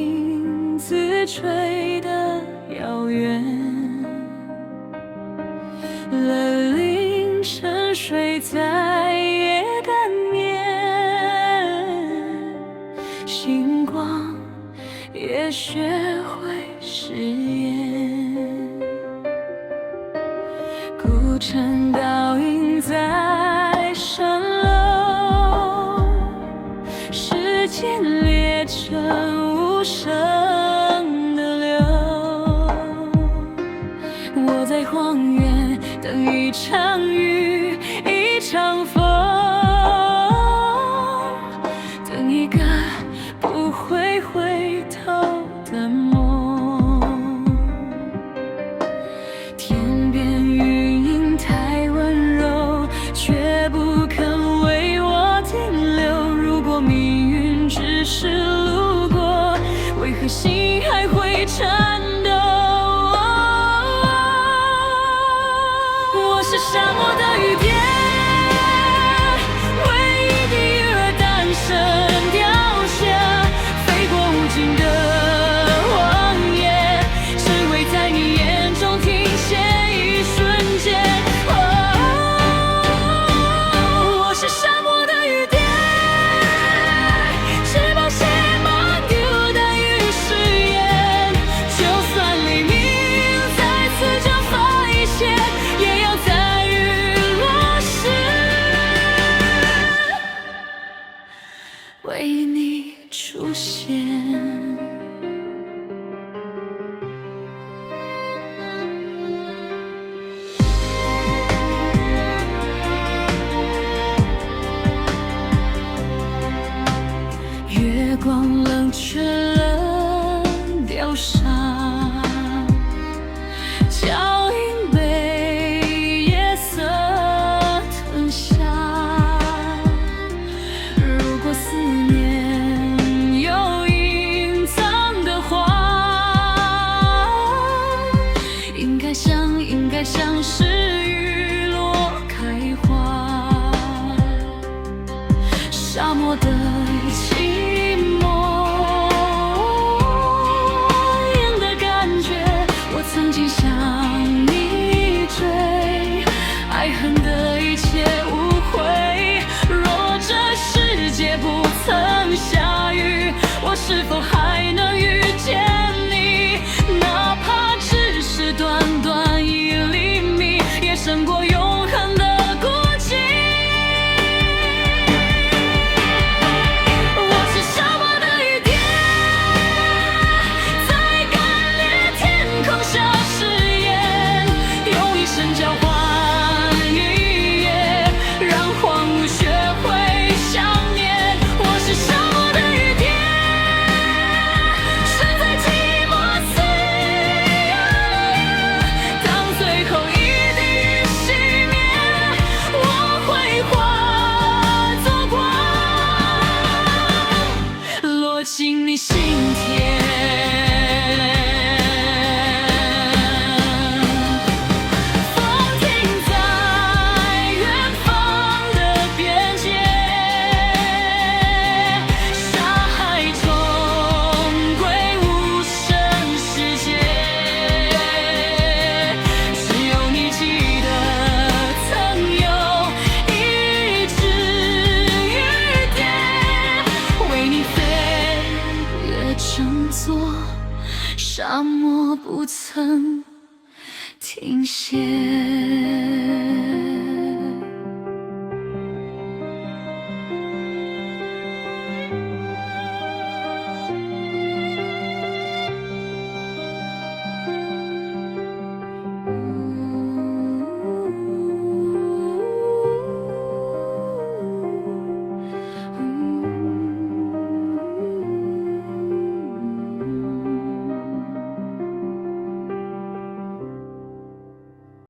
影子吹得遥远，了凌晨睡在夜的眠，星光也学会誓言，孤城倒影在蜃楼，时间列成无声的流。我在荒原等一场雨，一场风，等一个不会回头的梦。天边云影太温柔，却不肯为我停留。如果命运只是路过，为何心还会颤抖？我是沙漠的雨点，为一滴雨儿诞生凋谢，飞过无尽的荒野，只为在你眼中停歇一瞬间。我是沙漠的雨点，翅膀写满孤单与誓言，就算黎明再次蒸发一切，也要在日落时为你出现。月光冷却了雕沙，脚印被夜色吞下。如果思念有隐藏的话，应该像是雨落开花。沙漠的寂寞样的感觉，我曾经向你追，爱恨的一切无悔。若这世界不曾下雨，我是否还能遇见你？哪怕只是短短1厘米，也胜过永恒的孤寂。我是沙漠的雨点，在干裂天空下誓言，用一生交换一夜，让荒芜学会想念。我是沙漠的雨点，身在寂寞四月，当最后一滴雨熄灭，我会化作光，落进你心田。风停在远方的边界，沙海终归无声世界，只有你记得曾有一只雨点，为你飞越整座沙漠，不曾停歇。